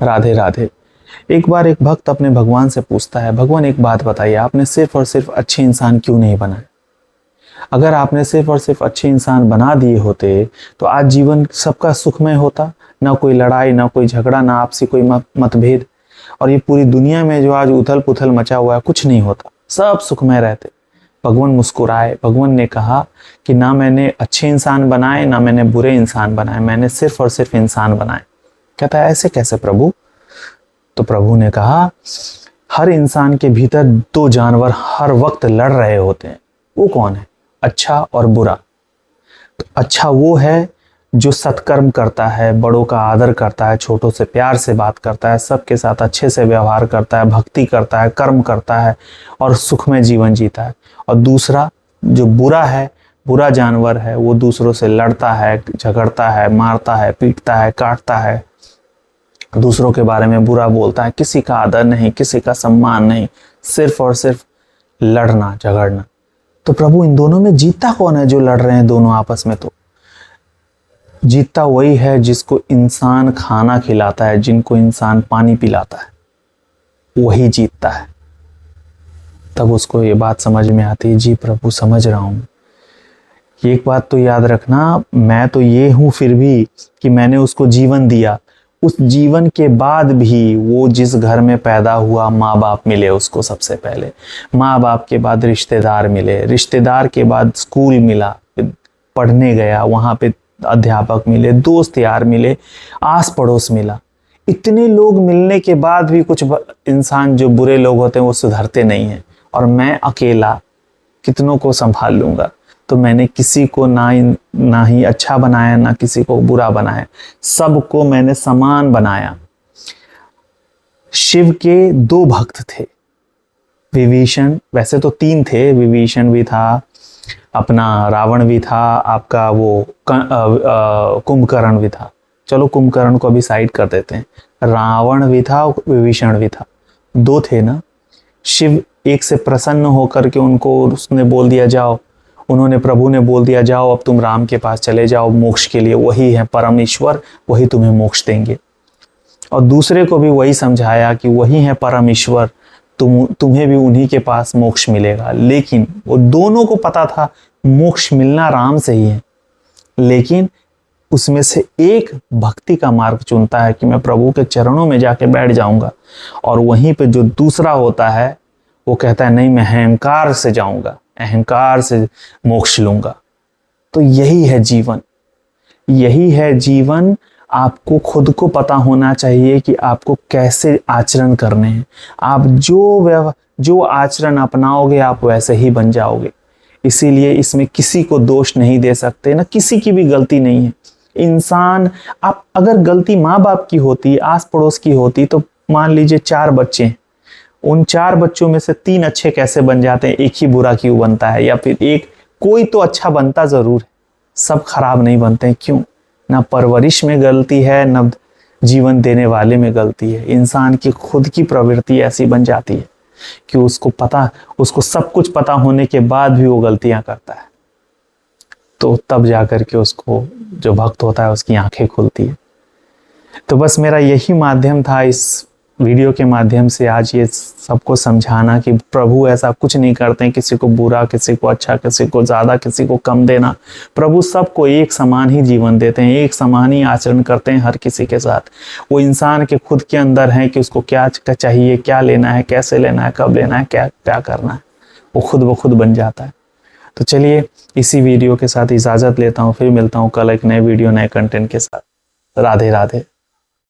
राधे राधे। एक बार एक भक्त अपने भगवान से पूछता है, भगवान एक बात बताइए, आपने सिर्फ और सिर्फ अच्छे इंसान क्यों नहीं बनाए? अगर आपने सिर्फ और सिर्फ अच्छे इंसान बना दिए होते तो आज जीवन सबका सुखमय होता, ना कोई लड़ाई, ना कोई झगड़ा, ना आपसी कोई मतभेद, और ये पूरी दुनिया में जो आज उथल पुथल मचा हुआ है कुछ नहीं होता, सब सुखमय रहते। भगवान मुस्कुराए। भगवान ने कहा कि ना मैंने अच्छे इंसान बनाए, ना मैंने बुरे इंसान बनाए, मैंने सिर्फ और सिर्फ इंसान बनाए। कहता है ऐसे कैसे प्रभु? तो प्रभु ने कहा, हर इंसान के भीतर दो जानवर हर वक्त लड़ रहे होते हैं। वो कौन है? अच्छा और बुरा। तो अच्छा वो है जो सत्कर्म करता है, बड़ों का आदर करता है, छोटों से प्यार से बात करता है, सबके साथ अच्छे से व्यवहार करता है, भक्ति करता है, कर्म करता है और सुखमय जीवन जीता है। और दूसरा जो बुरा है, बुरा जानवर है, वो दूसरों से लड़ता है, झगड़ता है, मारता है, पीटता है, काटता है, दूसरों के बारे में बुरा बोलता है, किसी का आदर नहीं, किसी का सम्मान नहीं, सिर्फ और सिर्फ लड़ना झगड़ना। तो प्रभु इन दोनों में जीतता कौन है? जो लड़ रहे हैं दोनों आपस में, तो जीतता वही है जिसको इंसान खाना खिलाता है, जिनको इंसान पानी पिलाता है, वही जीतता है। तब उसको ये बात समझ में आती है, जी प्रभु समझ रहा हूं। एक बात तो याद रखना, मैं तो ये हूं फिर भी कि मैंने उसको जीवन दिया, उस जीवन के बाद भी वो जिस घर में पैदा हुआ, माँ बाप मिले उसको सबसे पहले, माँ बाप के बाद रिश्तेदार मिले, रिश्तेदार के बाद स्कूल मिला, पढ़ने गया, वहाँ पे अध्यापक मिले, दोस्त यार मिले, आस पड़ोस मिला। इतने लोग मिलने के बाद भी कुछ इंसान जो बुरे लोग होते हैं वो सुधरते नहीं हैं, और मैं अकेला कितनों को संभाल लूँगा। तो मैंने किसी को ना ही अच्छा बनाया, ना किसी को बुरा बनाया, सबको मैंने समान बनाया। शिव के दो भक्त थे, विभीषण, वैसे तो तीन थे, विभीषण भी था, अपना रावण भी था, आपका वो कुंभकर्ण भी था। चलो कुंभकर्ण को अभी साइड कर देते हैं, रावण भी था, विभीषण भी था, दो थे ना। शिव एक से प्रसन्न होकर के उनको उसने बोल दिया जाओ, उन्होंने प्रभु ने बोल दिया जाओ अब तुम राम के पास चले जाओ मोक्ष के लिए, वही है परम ईश्वर, वही तुम्हें मोक्ष देंगे। और दूसरे को भी वही समझाया कि वही है परम ईश्वर, तुम्हें भी उन्हीं के पास मोक्ष मिलेगा। लेकिन वो दोनों को पता था मोक्ष मिलना राम से ही है, लेकिन उसमें से एक भक्ति का मार्ग चुनता है कि मैं प्रभु के चरणों में जाके बैठ जाऊंगा, और वहीं पे जो दूसरा होता है वो कहता है नहीं मैं अहंकार से जाऊंगा, अहंकार से मोक्ष लूंगा। तो यही है जीवन, यही है जीवन। आपको खुद को पता होना चाहिए कि आपको कैसे आचरण करने हैं। आप जो आचरण अपनाओगे आप वैसे ही बन जाओगे। इसीलिए इसमें किसी को दोष नहीं दे सकते, ना किसी की भी गलती नहीं है। इंसान, आप अगर गलती माँ बाप की होती, आस पड़ोस की होती, तो मान लीजिए 4 बच्चे हैं, उन 4 बच्चों में से 3 अच्छे कैसे बन जाते हैं, एक ही बुरा क्यों बनता है? या फिर एक कोई तो अच्छा बनता जरूर है, सब खराब नहीं बनते हैं, क्यों? ना परवरिश में गलती है, ना जीवन देने वाले में गलती है। इंसान की खुद की प्रवृत्ति ऐसी बन जाती है कि उसको सब कुछ पता होने के बाद भी वो गलतियां करता है। तो तब जाकर के उसको, जो भक्त होता है, उसकी आंखें खुलती है। तो बस मेरा यही माध्यम था इस वीडियो के माध्यम से आज ये सबको समझाना कि प्रभु ऐसा कुछ नहीं करते हैं, किसी को बुरा, किसी को अच्छा, किसी को ज़्यादा, किसी को कम देना। प्रभु सबको एक समान ही जीवन देते हैं, एक समान ही आचरण करते हैं हर किसी के साथ। वो इंसान के खुद के अंदर है कि उसको क्या चाहिए, क्या लेना है, कैसे लेना है, कब लेना है, क्या क्या करना है, वो खुद ब खुद बन जाता है। तो चलिए इसी वीडियो के साथ इजाज़त लेता हूँ, फिर मिलता हूँ कल एक नए वीडियो, नए कंटेंट के साथ। राधे राधे।